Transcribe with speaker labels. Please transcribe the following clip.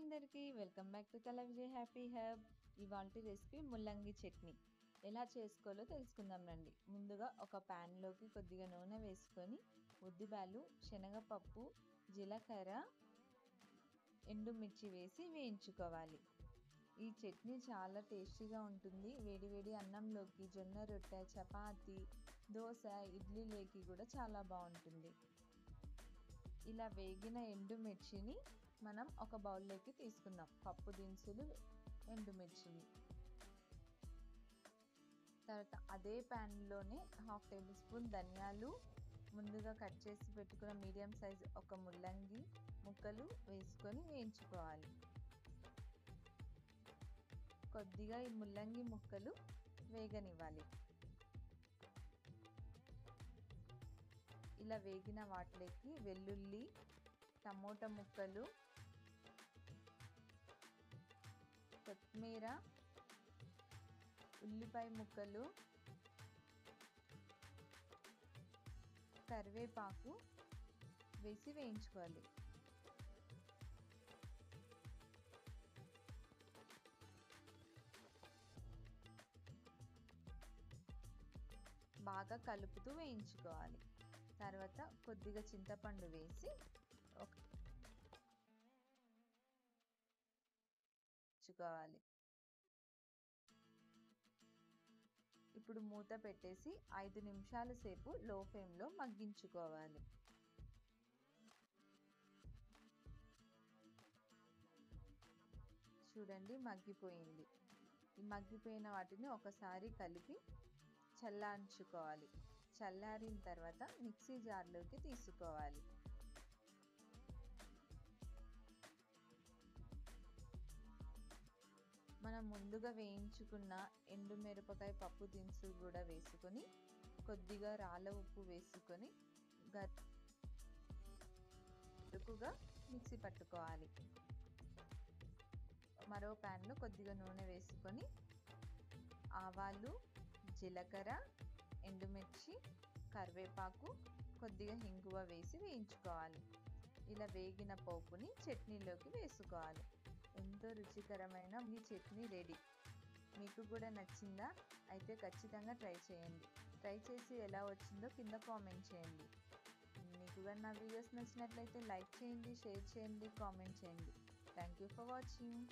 Speaker 1: అందరికీ welcome back to కళ Vijay happy hub. ఇవాల్టి రెసిపీ ముల్లంగి చట్నీ ఎలా చేసుకోవాలో తెలుసుకుందాం రండి. ముందుగా ఒక ప్యాన్లోకి కొద్దిగా నూనె వేసుకొని ఉద్దిబ్యాలు, శనగపప్పు, జీలకర్ర, ఎండుమిర్చి వేసి వేయించుకోవాలి. ఈ చట్నీ చాలా టేస్టీగా ఉంటుంది. వేడివేడి అన్నంలోకి, జొన్న రొట్టె, చపాతి, దోశ, ఇడ్లీలోకి కూడా చాలా బాగుంటుంది. ఇలా వేగిన ఎండుమిర్చిని మనం ఒక బౌల్లోకి తీసుకుందాం. పప్పు దినుసులు, ఎండుమిర్చిని తర్వాత అదే ప్యాన్లోనే 1/2 టేబుల్ స్పూన్ ధనియాలు, ముందుగా కట్ చేసి పెట్టుకున్న మీడియం సైజ్ ఒక ముల్లంగి ముక్కలు వేసుకొని వేయించుకోవాలి. కొద్దిగా ఈ ముల్లంగి ముక్కలు వేగనివ్వాలి. ఇలా వేగిన వాటిలోకి వెల్లుల్లి, టమోటా ముక్కలు, కొత్తిమీర, ఉల్లిపాయ ముక్కలు, కరివేపాకు వేసి వేయించుకోవాలి. బాగా కలుపుతూ వేయించుకోవాలి. తర్వాత కొద్దిగా చింతపండు వేసి వేయించుకోవాలి. ఇప్పుడు మూత పెట్టేసి 5 నిమిషాల సేపు లో ఫ్లేమ్లో మగ్గించుకోవాలి. చూడండి, మగ్గిపోయింది. ఈ మగ్గిపోయిన వాటిని ఒకసారి కలిపి చల్లార్చుకోవాలి. చల్లారిన తర్వాత మిక్సీ జార్లోకి తీసుకోవాలి. మనం ముందుగా వేయించుకున్న ఎండుమిరపకాయ పప్పు దినుసులు కూడా వేసుకొని కొద్దిగా రాళ్ళ ఉప్పు వేసుకొని గరుకుగా మిక్సీ పట్టుకోవాలి. మరో ప్యాన్లో కొద్దిగా నూనె వేసుకొని ఆవాలు, జీలకర్ర, ఎండుమిర్చి, కరివేపాకు, కొద్దిగా ఇంగువ వేసి వేయించుకోవాలి. ఇలా వేగిన పోపుని చట్నీలోకి వేసుకోవాలి. ఎంతో రుచికరమైన ఈ చట్నీ రెడీ. మీకు కూడా నచ్చిందా? అయితే ఖచ్చితంగా ట్రై చేయండి. ట్రై చేసి ఎలా వచ్చిందో కింద కామెంట్ చేయండి. మీకు కూడా నా వీడియోస్ నచ్చినట్లయితే లైక్ చేయండి, షేర్ చేయండి, కామెంట్ చేయండి. Thank you for watching.